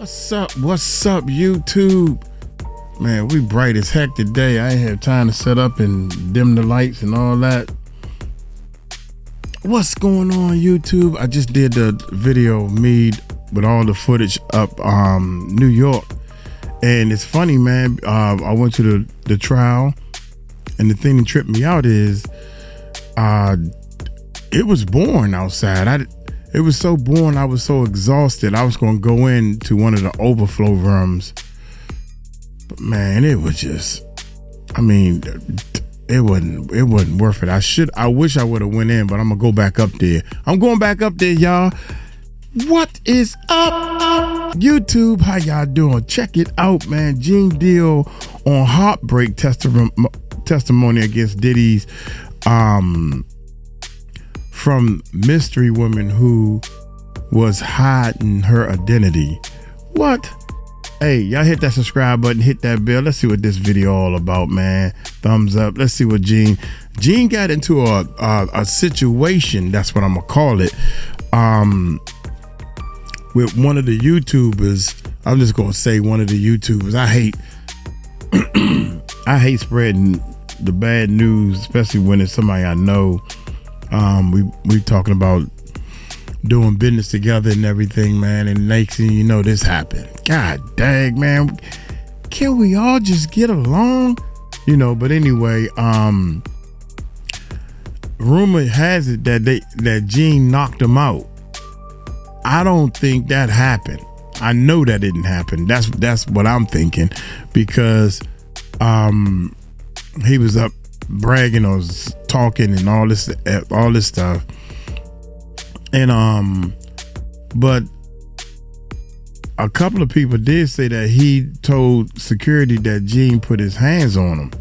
What's up, YouTube? Man, we bright as heck today. I ain't have time to set up and dim the lights and all that. What's going on, YouTube? I just did the video of me with all the footage up New York. And it's funny, man. I went to the trial, and the thing that tripped me out is it was boring outside. It was so boring. I was so exhausted. I was going to go into one of the overflow rooms. But man, it was just, I mean, it wasn't worth it. I wish I would have went in, but I'm going to go back up there. I'm going back up there, y'all. What is up, YouTube? How y'all doing? Check it out, man. Gene Deal on heartbreak testimony against Diddy's from mystery woman who was hiding her identity. What? Hey, y'all hit that subscribe button, hit that bell. Let's see what this video all about, man. Thumbs up. Let's see what Gene got into a situation, that's what I'm gonna call it, with one of the YouTubers. I'm just gonna say one of the YouTubers. I hate spreading the bad news, especially when it's somebody I know. We talking about doing business together and everything, man, and next thing you know, this happened. God dang, man, can we all just get along? But anyway, rumor has it that Gene knocked him out. I don't think that happened. I know that didn't happen. That's what I'm thinking, because he was up bragging or talking and all this stuff, and but a couple of people did say that he told security that Gene put his hands on him,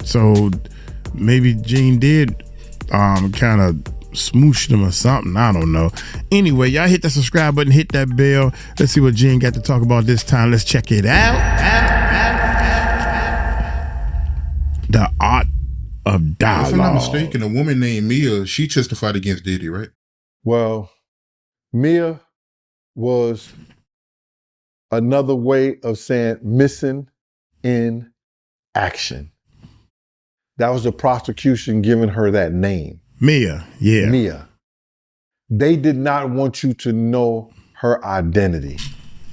so maybe Gene did kind of smoosh them or something. I don't know. Anyway, y'all hit that subscribe button, hit that bell. Let's see what Gene got to talk about this time. Let's check it out. The art of dialogue. If I'm not mistaken, a woman named Mia, she testified against Diddy, right? Well, Mia was another way of saying missing in action. That was the prosecution giving her that name. Mia, yeah. Mia. They did not want you to know her identity.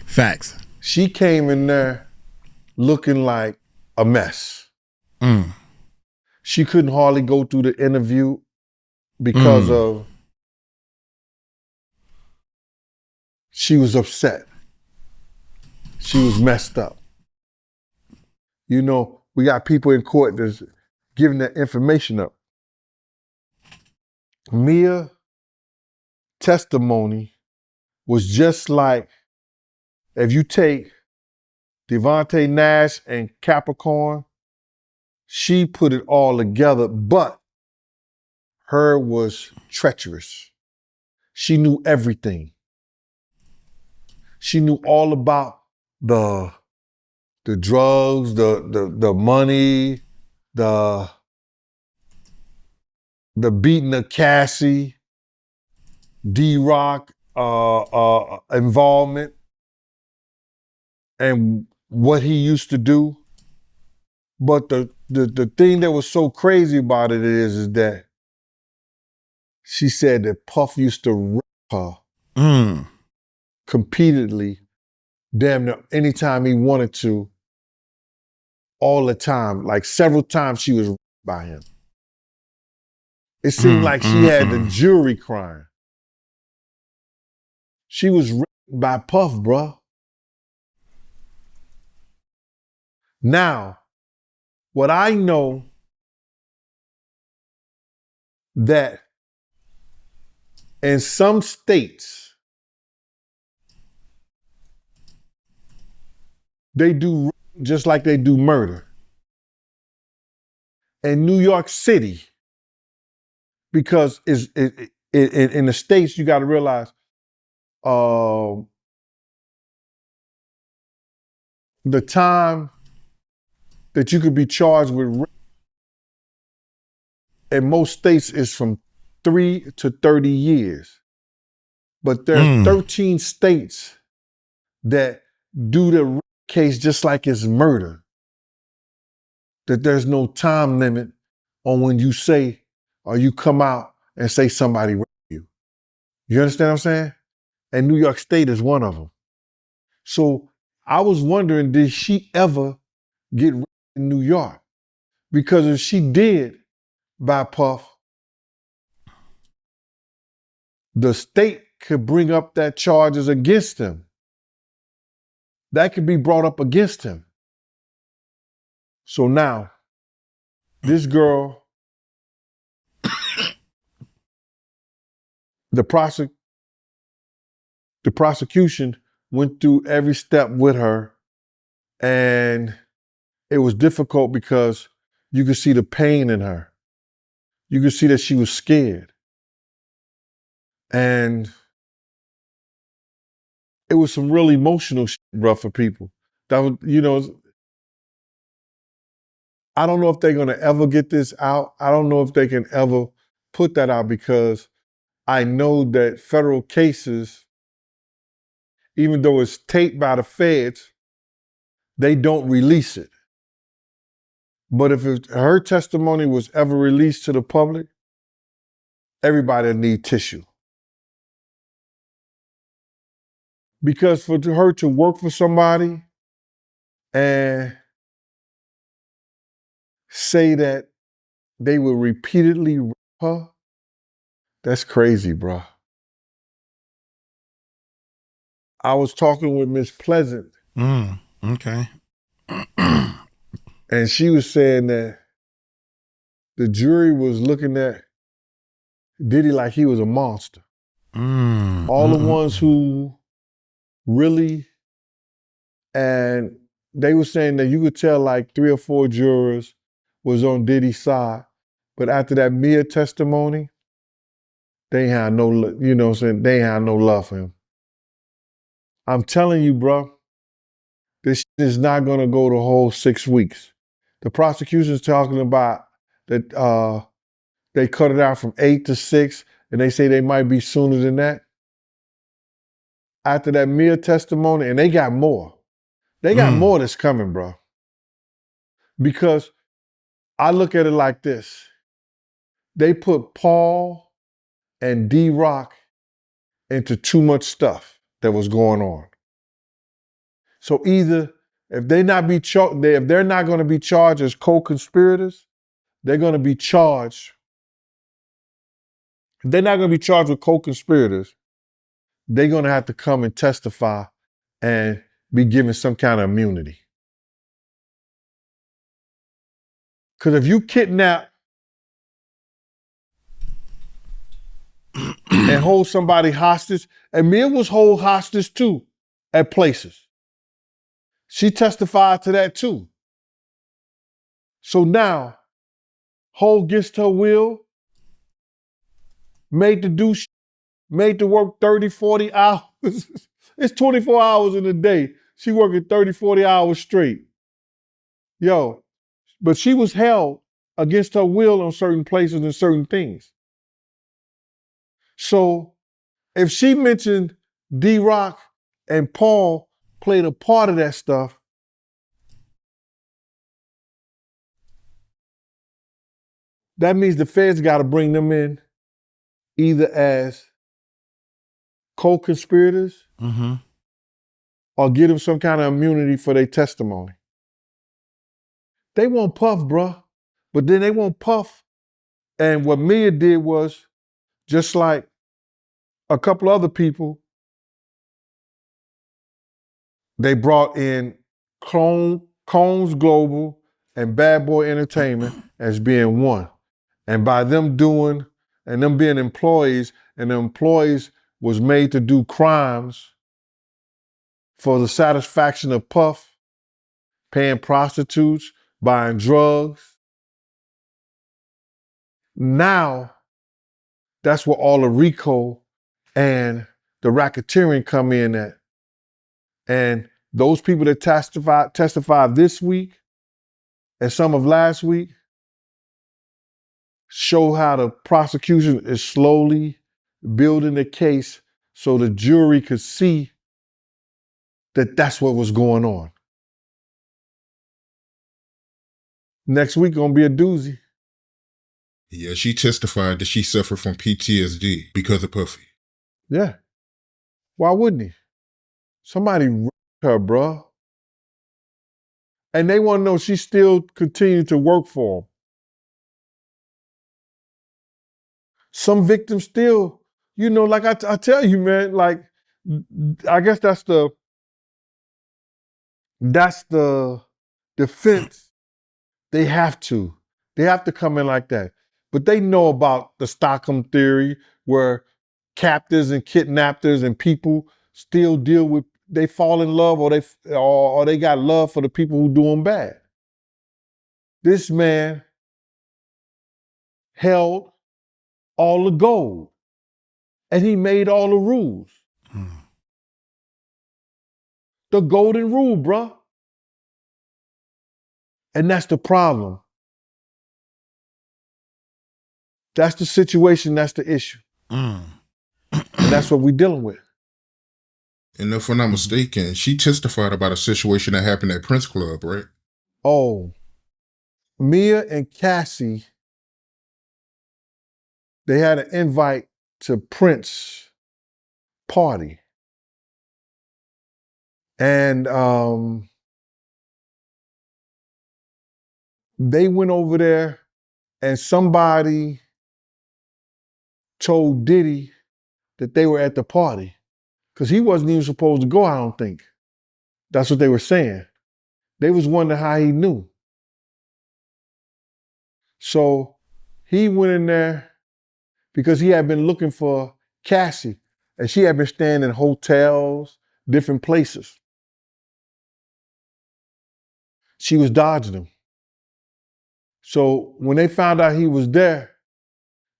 Facts. She came in there looking like a mess. She couldn't hardly go through the interview because of, she was upset. She was messed up. We got people in court that's giving that information up. Mia testimony was just like if you take Devontae Nash and Capricorn. She put it all together, but her was treacherous. She knew everything. She knew all about the drugs, the money, the beating of Cassie, D-Rock involvement, and what he used to do. But the thing that was so crazy about it is that she said that Puff used to rip her repeatedly, damn near anytime he wanted to, all the time. Like several times she was ripped by him. It seemed like she had the jury crying. She was ripped by Puff, bruh. Now, what I know, that in some states, they do just like they do murder. In New York City, because in the States, you got to realize the time that you could be charged with rape in most states is from 3 to 30 years. But there are 13 states that do the case just like it's murder. That there's no time limit on when you say or you come out and say somebody raped you. You understand what I'm saying? And New York State is one of them. So I was wondering, did she ever get raped in New York? Because if she did by Puff, the state could bring up that charges against him. That could be brought up against him. So now, this girl, the prosecution went through every step with her, and it was difficult because you could see the pain in her. You could see that she was scared. And it was some real emotional shit, bro, for people. That was, I don't know if they're gonna ever get this out. I don't know if they can ever put that out because I know that federal cases, even though it's taped by the feds, they don't release it. But if her testimony was ever released to the public, everybody would need tissue. Because for her to work for somebody and say that they will repeatedly rape her, that's crazy, bro. I was talking with Miss Pleasant. Okay. And she was saying that the jury was looking at Diddy like he was a monster. All the ones who really, and they were saying that you could tell like 3 or 4 jurors was on Diddy's side. But after that Mia testimony, they ain't had no, you know what I'm saying? They ain't had no love for him. I'm telling you, bro, this is not gonna go the whole 6 weeks. The prosecution's talking about that they cut it out from 8 to 6, and they say they might be sooner than that. After that Mia testimony, and they got more. They got more that's coming, bro. Because I look at it like this. They put Paul and D-Rock into too much stuff that was going on. So either if they're not going to be charged as co-conspirators, they're going to be charged. If they're not going to be charged with co-conspirators, they're going to have to come and testify and be given some kind of immunity. Because if you kidnap and hold somebody hostage, and Mia was hold hostage too at places. She testified to that too. So now, hold against her will, made to work 30, 40 hours. It's 24 hours in a day. She working 30, 40 hours straight. Yo, but she was held against her will on certain places and certain things. So if she mentioned D-Rock and Paul played a part of that stuff, that means the feds got to bring them in either as co-conspirators or give them some kind of immunity for their testimony. They want Puff, bruh. But then they want Puff. And what Mia did was, just like a couple other people, they brought in Combs Global and Bad Boy Entertainment as being one. And by them doing, and them being employees, and the employees was made to do crimes for the satisfaction of Puff, paying prostitutes, buying drugs. Now, that's where all the RICO and the racketeering come in at. And those people that testified this week and some of last week show how the prosecution is slowly building the case so the jury could see that that's what was going on. Next week gonna be a doozy. Yeah, she testified that she suffered from PTSD because of Puffy. Yeah. Why wouldn't he? Somebody raped her, bruh. And they want to know she still continued to work for them. Some victims still, like I tell you, man, like, I guess that's the defense. They have to come in like that. But they know about the Stockholm theory, where captors and kidnappers and people still they fall in love, or they got love for the people who do them bad. This man held all the gold, and he made all the rules. The golden rule, bruh. And that's the problem. That's the situation, that's the issue. And that's what we're dealing with. And if I'm not mistaken, she testified about a situation that happened at Prince Club, right? Oh, Mia and Cassie, they had an invite to Prince party. And they went over there, and somebody told Diddy that they were at the party, because he wasn't even supposed to go, I don't think. That's what they were saying. They was wondering how he knew. So he went in there because he had been looking for Cassie, and she had been staying in hotels, different places. She was dodging him. So when they found out he was there,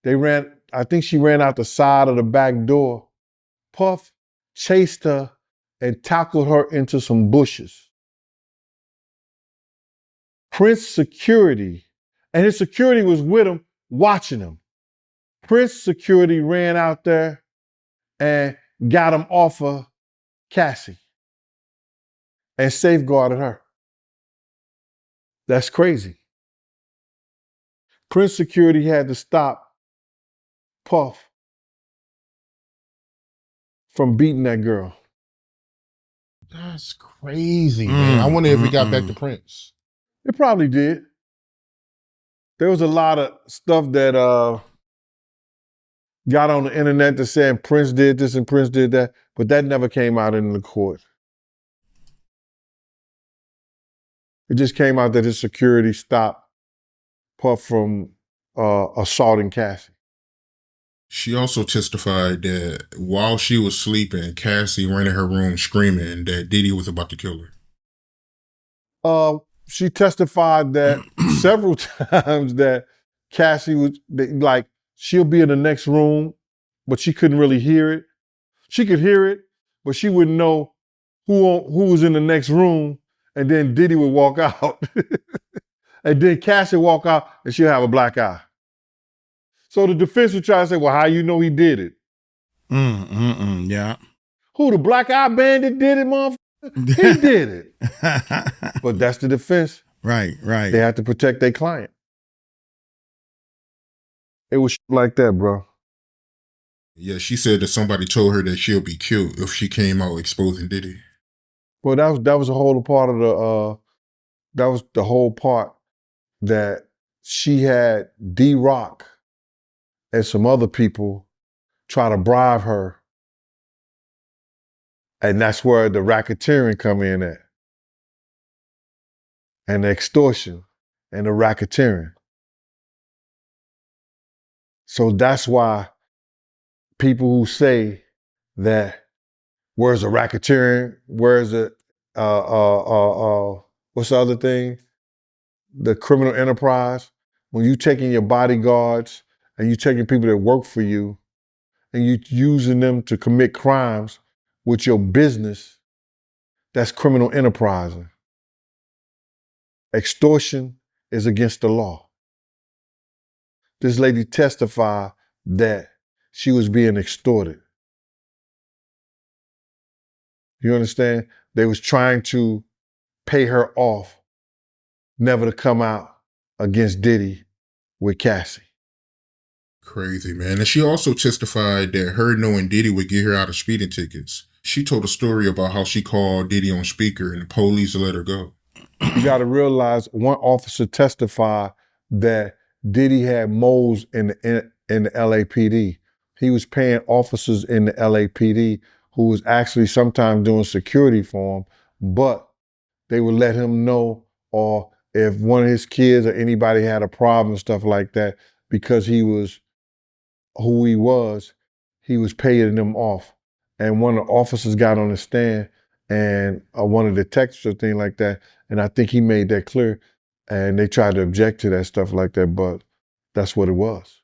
I think she ran out the side of the back door. Puff chased her and tackled her into some bushes. Prince security, and his security was with him, watching him. Prince security ran out there and got him off of Cassie and safeguarded her. That's crazy. Prince security had to stop Puff from beating that girl. That's crazy, man. I wonder if it got back to Prince. It probably did. There was a lot of stuff that got on the internet that said Prince did this and Prince did that, but that never came out in the court. It just came out that his security stopped Puff from assaulting Cassie. She also testified that while she was sleeping, Cassie ran in her room screaming that Diddy was about to kill her. She testified that several times that Cassie she'll be in the next room, but she couldn't really hear it. She could hear it, but she wouldn't know who was in the next room. And then Diddy would walk out. And then Cassie would walk out and she'll have a black eye. So the defense would try to say, well, how you know he did it? Yeah. Who, the black eye bandit did it, motherfucker? He did it. But that's the defense. Right. They have to protect their client. It was like that, bro. Yeah, she said that somebody told her that she'll be killed if she came out exposing Diddy. Well, that was a whole part of the whole part that she had D-Rock and some other people try to bribe her. And that's where the racketeering come in at. And the extortion and the racketeering. So that's why people who say that where's the racketeering, where's the what's the other thing? The criminal enterprise. When you taking your bodyguards and you taking people that work for you and you using them to commit crimes with your business, that's criminal enterprising. Extortion is against the law. This lady testified that she was being extorted. You understand? they was trying to pay her off, never to come out against Diddy with Cassie. Crazy, man. And she also testified that her knowing Diddy would get her out of speeding tickets. She told a story about how she called Diddy on speaker and the police let her go. You got to realize one officer testified that Diddy had moles in the LAPD. He was paying officers in the LAPD who was actually sometimes doing security for him, but they would let him know, or if one of his kids or anybody had a problem and stuff like that, because he was who he was paying them off. And one of the officers got on the stand, and one of the detectives or thing like that, and I think he made that clear, and they tried to object to that stuff like that, but that's what it was.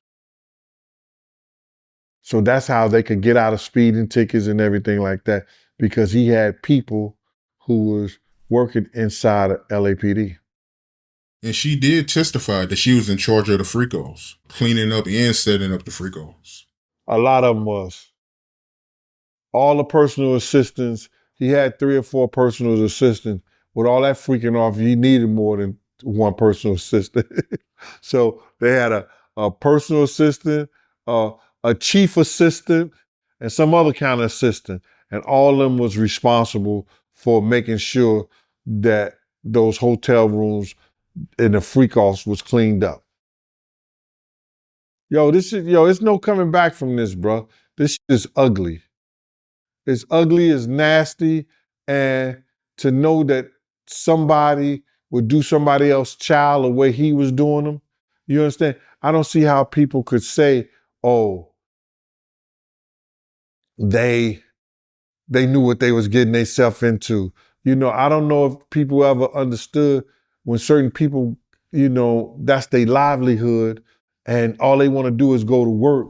So that's how they could get out of speeding tickets and everything like that, because he had people who was working inside of LAPD. And she did testify that she was in charge of the freak-offs, cleaning up and setting up the freak-offs. A lot of them was. All the personal assistants, he had 3 or 4 personal assistants. With all that freaking off, he needed more than one personal assistant. So they had a personal assistant, a chief assistant, and some other kind of assistant. And all of them was responsible for making sure that those hotel rooms and the freak-offs was cleaned up. It's no coming back from this, bro. This shit is ugly. It's ugly, it's nasty, and to know that somebody would do somebody else's child the way he was doing them, you understand? I don't see how people could say, oh, they knew what they was getting themselves into. I don't know if people ever understood when certain people, that's their livelihood and all they want to do is go to work,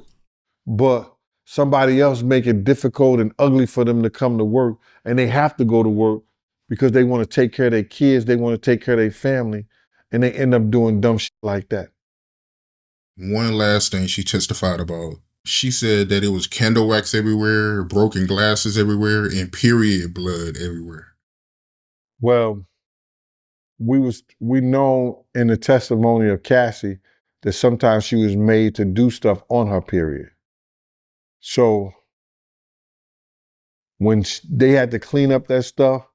but somebody else make it difficult and ugly for them to come to work, and they have to go to work because they want to take care of their kids, they want to take care of their family, and they end up doing dumb shit like that. One last thing she testified about. She said that it was candle wax everywhere, broken glasses everywhere, and period blood everywhere. Well, we know in the testimony of Cassie that sometimes she was made to do stuff on her period. So when they had to clean up that stuff,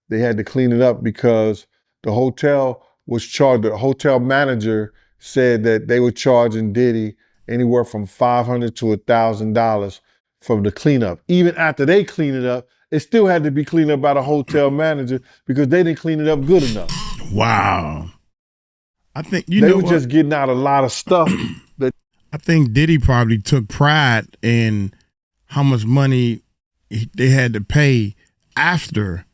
they had to clean it up because the hotel was charged. The hotel manager said that they were charging Diddy anywhere from $500 to $1,000 from the cleanup. Even after they cleaned it up, it still had to be cleaned up by the hotel manager because they didn't clean it up good enough. Wow. I think they were just getting out a lot of stuff. I think Diddy probably took pride in how much money they had to pay after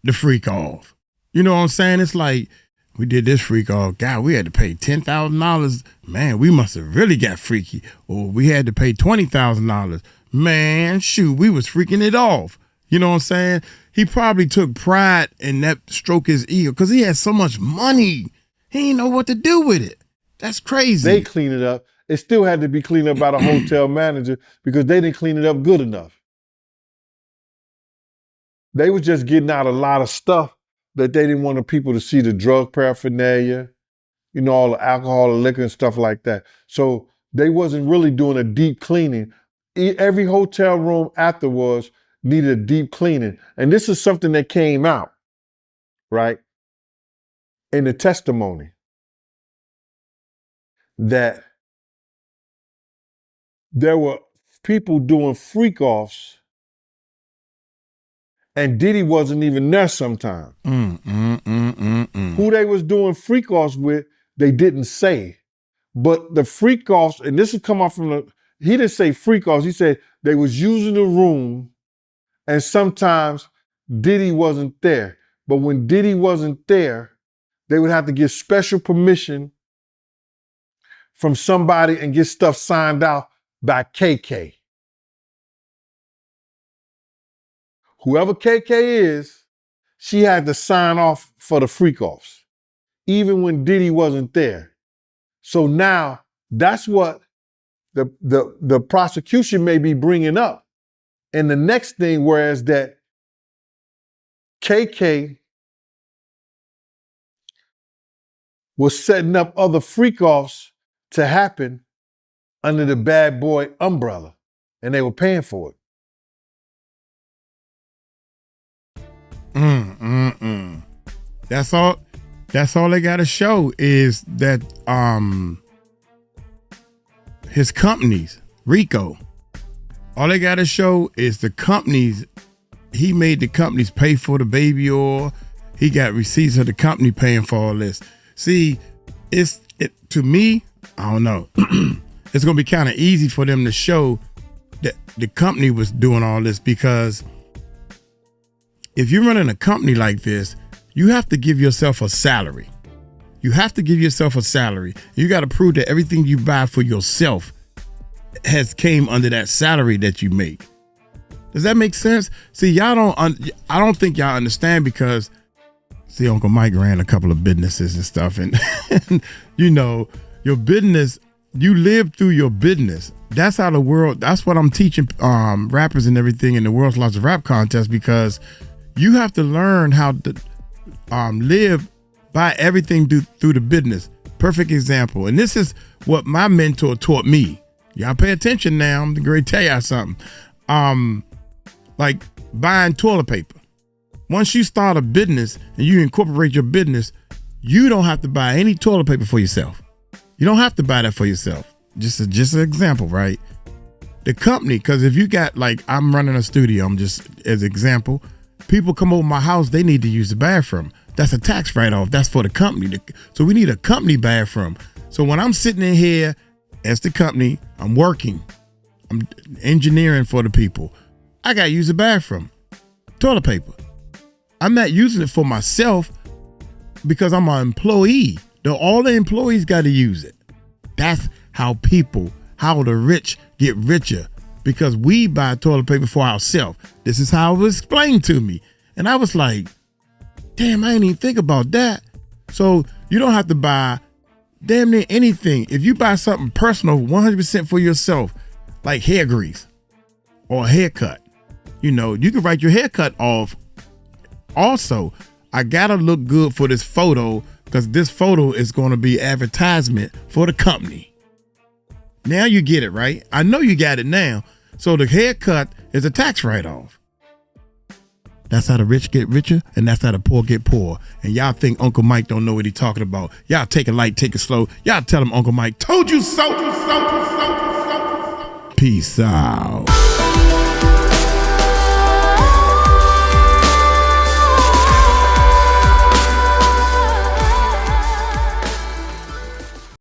the freak off. You know what I'm saying? It's like, we did this freak off. God, we had to pay $10,000. Man, we must have really got freaky. Or we had to pay $20,000. Man, shoot, we was freaking it off. You know what I'm saying? He probably took pride in that, stroke his ego, because he had so much money. He didn't know what to do with it. That's crazy. They cleaned it up. It still had to be cleaned up by the hotel manager because they didn't clean it up good enough. They were just getting out a lot of stuff that they didn't want the people to see, the drug paraphernalia, all the alcohol and liquor and stuff like that. So they wasn't really doing a deep cleaning. Every hotel room afterwards needed a deep cleaning. And this is something that came out, right, in the testimony, that there were people doing freak-offs and Diddy wasn't even there sometimes. Who they was doing freak-offs with, they didn't say. But the freak-offs, and this has come off from he didn't say freak-offs, he said they was using the room and sometimes Diddy wasn't there. But when Diddy wasn't there, they would have to get special permission from somebody and get stuff signed out by KK. Whoever KK is, she had to sign off for the freak-offs, even when Diddy wasn't there. So now that's what the prosecution may be bringing up. And the next thing, whereas that KK was setting up other freak-offs to happen under the Bad Boy umbrella, and they were paying for it. That's all they gotta show is that his companies, Rico, all they gotta show is the companies, he made the companies pay for the baby oil. He got receipts of the company paying for all this. See, to me, I don't know. It's gonna be kind of easy for them to show that the company was doing all this, because if you're running a company like this, you have to give yourself a salary. You have to give yourself a salary. You got to prove that everything you buy for yourself has came under that salary that you make. Does that make sense? See, I don't think y'all understand, because see, Uncle Mike ran a couple of businesses and stuff, and you know, your business, you live through your business. That's how the world, that's what I'm teaching rappers and everything in the World's Largest Rap Contest, because you have to learn how to live by everything through the business. Perfect example. And this is what my mentor taught me. Y'all pay attention now. I'm going to tell y'all something. Like buying toilet paper. Once you start a business and you incorporate your business, you don't have to buy any toilet paper for yourself. You don't have to buy that for yourself. Just an example, right? The company, because if you got, like, I'm running a studio, I'm just as example, people come over my house, they need to use the bathroom. That's a tax write-off. That's for the company. So we need a company bathroom. So when I'm sitting in here as the company, I'm working, I'm engineering for the people, I got to use the bathroom. Toilet paper. I'm not using it for myself because I'm an employee. All the employees got to use it. That's how the rich get richer, because we buy toilet paper for ourselves. This is how it was explained to me. And I was like, damn, I didn't even think about that. So you don't have to buy damn near anything. If you buy something personal, 100% for yourself, like hair grease or a haircut, you know, you can write your haircut off. Also, I gotta look good for this photo, because this photo is going to be advertisement for the company. Now you get it, right? I know you got it now. So the haircut is a tax write-off. That's how the rich get richer, and that's how the poor get poor. And y'all think Uncle Mike don't know what he talking about. Y'all take it light, take it slow. Y'all tell him Uncle Mike told you so. Peace out.